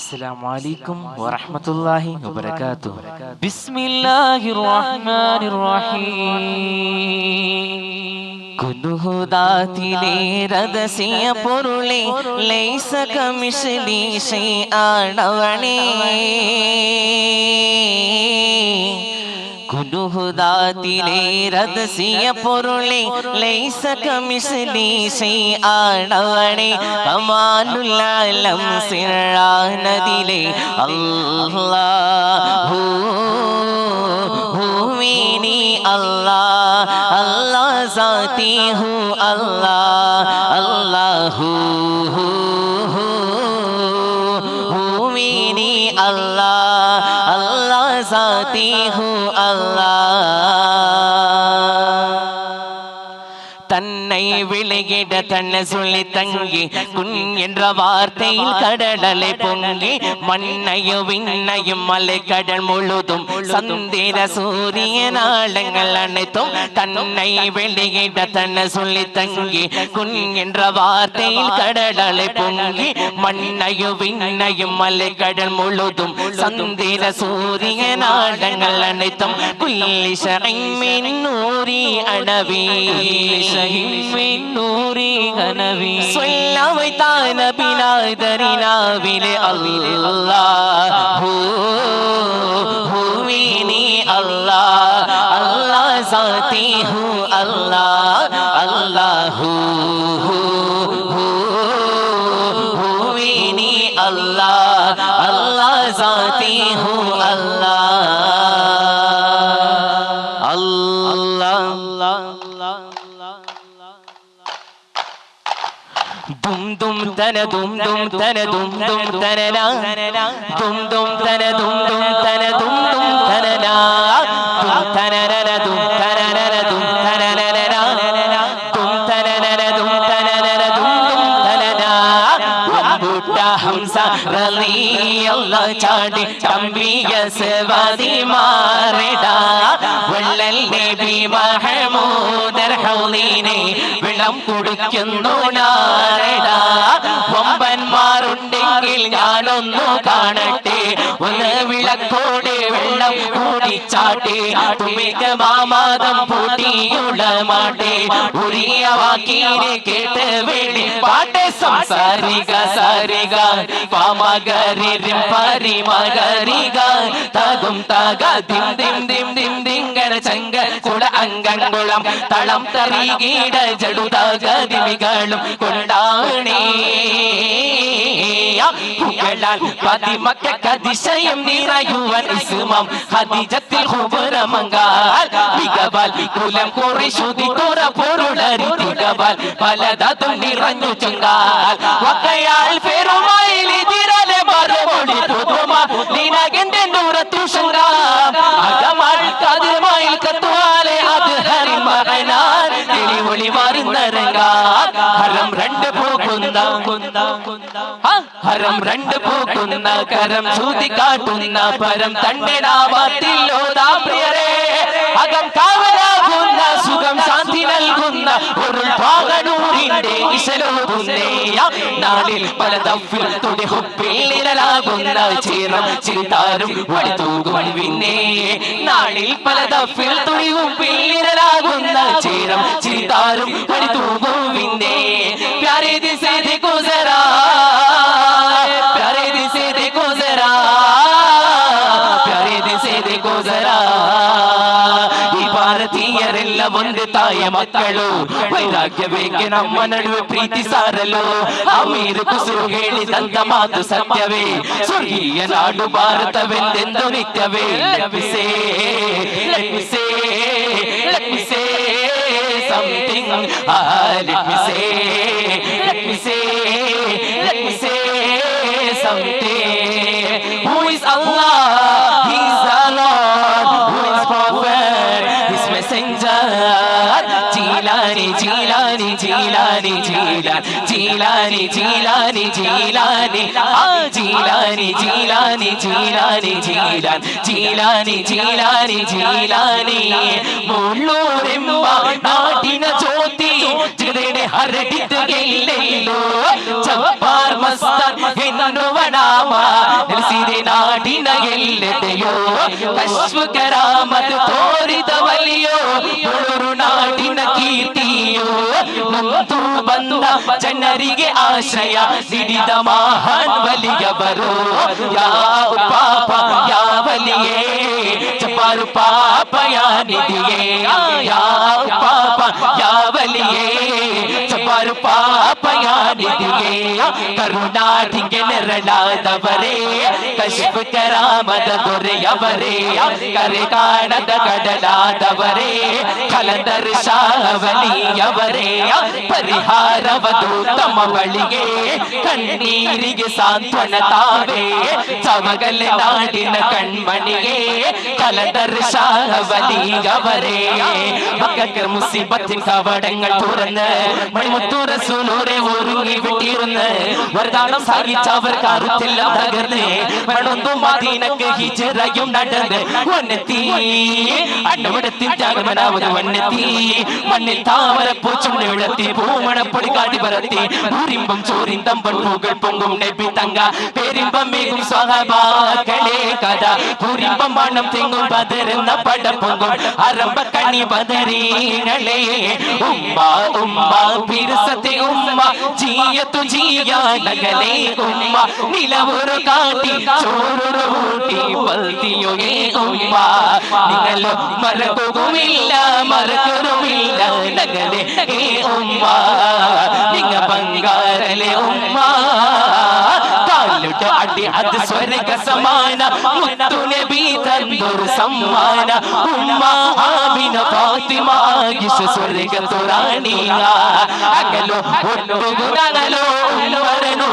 السلام عليكم ورحمة الله وبركاته. بسم الله الرحمن الرحيم. كنه ذاتي ردسي പൊരുളേ ليس كمثلي شيئا نوعني കുനുഹുദാത്തിലെ രദസിയ പൊരുളെ ലൈസ കമിസ്ലി ശൈആനവണേ കമാലുൽ ആലം സിറാനദിലെ അല്ലാഹു ഹുവിനി അല്ലാഹ് അല്ലാഹ് സാതി ഹു അല്ലാഹ് അല്ലാഹു ഹുവിനി അല്ലാഹ് അല്ലാഹ് സാതി ഹു தன்னை விளையிட தன்னை சொல்லி தங்கி குன் என்ற வார்த்தையில் கடலை பொங்கி மண்ணையும் விண்ணையும் மலை கடல் முழுதும் சந்திர சூரிய நாளங்கள் அனைத்தும் தன்னை விளையிட தன்னை சொல்லி தங்கி குன் என்ற வார்த்தையில் கடலை பொங்கி மண்ணையும் விண்ணையும் மலை கடல் முழுதும் சந்திர சூரிய நாளங்கள் அனைத்தும் குல்லி ஷைமின் Nouri Anavi من نوري غنبي صلى ويتعن بنادرنا بلي الله هويني الله الله ذاتي هو الله الله هويني الله الله ذاتي هو الله dum dum tana dum dum tana dum dum tana na dum dum tana dum dum tana dum dum tana na dum tana na dum tana na dum tana na dum tana na dum tana na dum dum tana na butta hamza radiyallahu chadi tambiya sevadi mareda wallal nabi mahmud arhawline വിളം കുടിക്കുന്നു നാരടാ വമ്പന്മാരുണ്ടെങ്കിൽ ഞാനൊന്നു കാണട്ടെ ഒന്ന് വിളക്കോടെ വെള്ളം കൂടിച്ചാട്ടെ തുമിക മാമാദം പൂട്ടിയുള്ള മാട്ടെ ഉറിയ വാക്കീനെ കേട്ട് വേണ്ടി പാട്ടെ സംസാരിക സാരിക പാമകരിരും പരിമകരിക തകും തക ദിം ദിം ദിം ദിം ദിങ്കന ചങ്ക കുട അങ്കങ്കുളം തളം തറികീട ജടുതകതിമികളും കൊണ്ടാണേ പതിമക്കതിശയം നിറയുവൻ ഇസ്മം ഖദീജത്തിൽ ഖുബറമങ്കാൽ മികവാൽ കുലം കുറിശുതി തുറ പൊരുളരി തികവാൽ പലതും നിറഞ്ഞു ചുങ്കാൽ വക്കയാൽ ഫെറുമായിലി തിരലെ മറുപടി പുതുമ നിനകെന്റെ നൂറത്തു ശങ്കാം അകമാൽ കതിർമായിൽ കത്തുവാലെ അത് ഹരിമകനാൻ തെളിവൊളി മാറുന്നരങ്ങാ ഹരം രണ്ട് പൂക്കുന്ന ഹരം രണ്ട് പൂക്കുന്ന കരം ചൂതി കാട്ടുന്ന പരം തണ്ണിടാവാത്തില്ലോതാ പ്രിയരേ അകം കാവലാകുന്ന സുഖം ശാന്തി നൽകുന്ന ഒരു ഭാഗനൂരിന്റെ ഇശലോകുന്നേയ നാളിൽ പല തഫിൽ തുടി ഹുപ്പിളിലാകുന്ന ചേരം ചിരിതാരും വടിതൂകും വിന്നേ നാളിൽ പല തഫിൽ തുടി ഹുപ്പിളിലാകുന്ന ചേരം ചിരിതാരും വടിതൂകും വിന്നേ പ്യാരേ ദിൽ സേ ദേഖോ ജറാ प्यारे दिल से देखो जरा प्यारे दिल से देखो जरा ಈ ಭಾರತೀಯರೆಲ್ಲ ಒಂದು ತಾಯ ಮಕ್ಕಳು ವೈರಾಗ್ಯವೇಕೆ ನಮ್ಮ ನಡುವೆ ಪ್ರೀತಿ ಸಾರಲು ಅಮೀರು ಕುಸುರು ಹೇಳಿದಂತ ಮಾತು ಸತ್ಯವೇ ಸ್ವರ್ಗೀಯ ನಾಡು ಭಾರತವೆಂದೆಂದು ನಿತ್ಯವೇ let me say let me say let me say something let me say let me say let me say something who is Allah he is the Lord who is prophet his messenger Jilani Jilani Jilani Jilani Jilani Jilani Jilani Jilani Jilani Jilani Jilani Jilani മുള്ളൂരെമ്പ നാട്ടിന ജ്യോതി ജഗതയുടെ ഹരടിത്തുകയില്ലല്ലോ ജബ്ബാർ മസ്താൻ എന്നുവനാ ಕರಾಮ ನೆಲೆಸಿದೆ ನಾಡಿನ ಎಲ್ಲೆಡೆಯೋ ಕಶ್ವ ಕರಾಮತ್ ತೋರಿದ ವಲಿಯೋ ತುಳು ನಾಡಿನ ಕೀರ್ತಿಯೋ ನೊಂದು ಬಂದ ಜನರಿಗೆ ಆಶ್ರಯ ನೀಡಿದ ಮಹಾನ್ ವಲಿಯವರು ಯಾವ ಪಾಪ ಯಾವಲಿಯೇ ಚಪಾರು ಪಾಪ ಯಾನಿದಿಯೇ ಯಾವ ಪಾಪ ಯಾವಲಿಯೇ ಚಪಾರು ಪಾಪ ಯಾನಿದಿಯೇ ಕರುನಾಡಿಗೆ ನೆರಳಾದವರೇ ಕಶ್ಫ್ ಕರಾಮದ ದೊರೆಯವರೇ ಕರೆ ಕಾಣದ ಕಡಲಾದವರೇ ಕಲಂದರ್ ಶಾವಲಿಯವರೇ ಪರಿಹಾರವದು ತಮ್ಮ ಬಳಿಗೆ ಕಣ್ಣೀರಿಗೆ ಸಾಂತ್ವನ ತಾವೇ ಚಮಗಲೆ ನಾಡಿನ ಕಣ್ಮಣಿಗೆ കലണ്ടർ ഷാവലിയവരേ മക്കൾക്ക് മുസീബത്തിൻ കവടങ്ങൾ തുറന്ന് മണിമുത്തു റസൂലൂരെ ഒരുങ്ങി വിട്ടിരുന്ന് വരദാനം സഹിച്ചവർ കറുത്തെല്ലാം തകർന്ന് മണൊന്നു മദീനക്ക് ഹിജ്റയും നടന്ന് വന്നെത്തി അന്നവിടത്തിൽ ത്യാഗമനാവത് വന്നെത്തി മണ്ണിൽ താമരപ്പൂച്ചും നിഴത്തി പൂമണപ്പൊടി കാട്ടി പരത്തി ഭൂരിമ്പം ചോരിന്തമ്പൻ പൂകൾ പൊങ്കും നബി തങ്ക പേരിമ്പം മേകും സ്വഹബാക്കളെ കഥ ഭൂരിമ്പം മണം തെങ്ങും പതരുന്ന പടപ്പൊങ്കും അരമ്പ കണി പതരീങ്ങളെ ഉമ്മ ഉമ്മ പിരസത്തെ ഉമ്മ ജീയത്തു ജീയാനകളെ ഉമ്മ നിലവൊരു കാട്ടി ചോറൊരു ഊട്ടി പൽത്തിയൊക്കെ ഉമ്മ നിങ്ങളോ മറക്കുമില്ല മറക്കുമില്ല നഗലെ ഏ ഉമ്മ നിങ്ങ ബംഗാരലെ ഉമ്മ കാലുട്ട് അടി അത് സ്വർഗ സമാന മുത്തു നബി തന്തൊരു സമ്മാന ഉമ്മ ആമിന ഫാത്തിമ ആയിഷ സ്വർഗത്തു റാണിയ അകലോ ഒട്ടുകുനകലോ വരനോ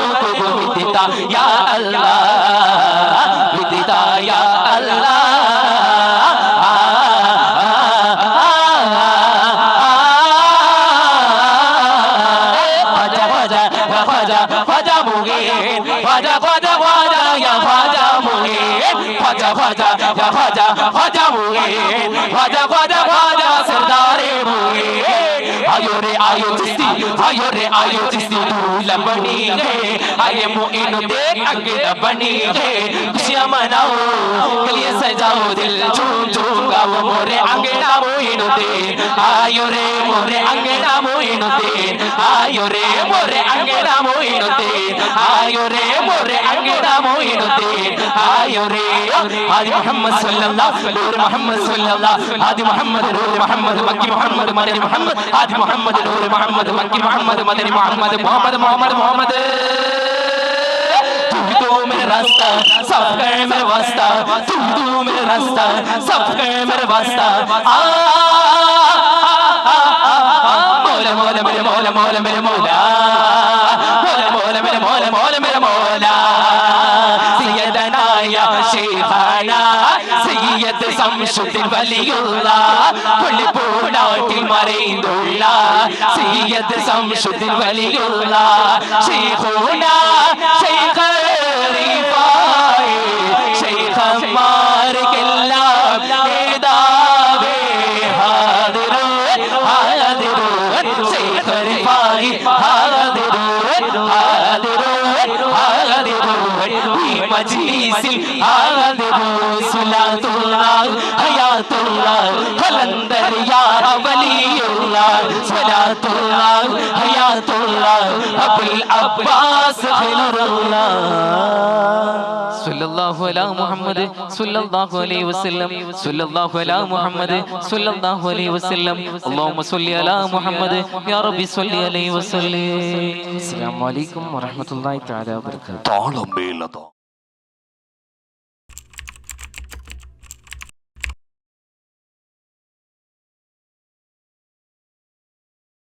വിദിത യാ അല്ലാഹ് വിദിത യാ അല്ലാഹ് आयो चिश्ती दूल बनी है आये मुइनु देख अंगड़ बनी है खुशियां मनाओ गलियां सजाओ दिल झूम झूम गाओ मोरे अंगड़ा मुइनु दे आयो रे मोरे अंगड़ा मुइनु दे आयो रे मोरे अंगड़ा मुइनु दे आयो रे मोरे अंगड़ा मुइनु दे आयो रे आदि मोहम्मद सल्लल्लाहु नूर मोहम्मद सल्लल्लाहु आदि मोहम्मद नूर मोहम्मद मक्की मोहम्मद मदनी मोहम्मद आदि मोहम्मद नूर मोहम्मद मक्की मोहम्मद मदनी मोहम्मद मोहम्मद मोहम्मद मोहम्मद तू मेरा रास्ता सब कर मेरा वास्ता तू मेरा रास्ता सब कर मेरा वास्ता मौला मौला मेरे मौला मौला मेरे मौला मौला मौला मेरे मौला मौला मेरे मौला सैयदना या शेखाना सैयद शमशुद्दीन वलियुल्लाह പുള്ളിപ്പൂനാട്ടിൽ മറൈന്തുള്ള സയ്യിദ് ശംസുദ്ദീൻ വലിയുള്ളാഹ് ശൈഖുന ശൈഖ് റിഫായി ശൈഖന്മാർക്കെല്ലാം നേതാവേ ഹാദിറു ഹാദിറു ശൈഖ് റിഫായി ഹാദിറു ഹാദിറു ഹാദിറു ഈ മജ്ലിസിൽ ഹാദിറു സ്വലാത്തുല്ലാഹ് ഹയാത്തുല്ലാഹ് കലന്ദർ യാ വലിയുല്ലാഹ് സ്വലാത്തുല്ലാഹ് ഹയാത്തുല്ലാഹ് അബുൽ അബ്ബാസ് ഖൈറുല്ലാഹ് സല്ലല്ലാഹു അലാ മുഹമ്മദ് സല്ലല്ലാഹു അലൈഹി വസല്ലം സല്ലല്ലാഹു അലാ മുഹമ്മദ് സല്ലല്ലാഹു അലൈഹി വസല്ലം അല്ലാഹുമ്മ സ്വല്ലി അലാ മുഹമ്മദ് യാ റബ്ബി സ്വല്ലി അലൈഹി വസല്ലം അസ്സലാമു അലൈക്കും വറഹ്മത്തുള്ളാഹി തആല വബറകാതുഹു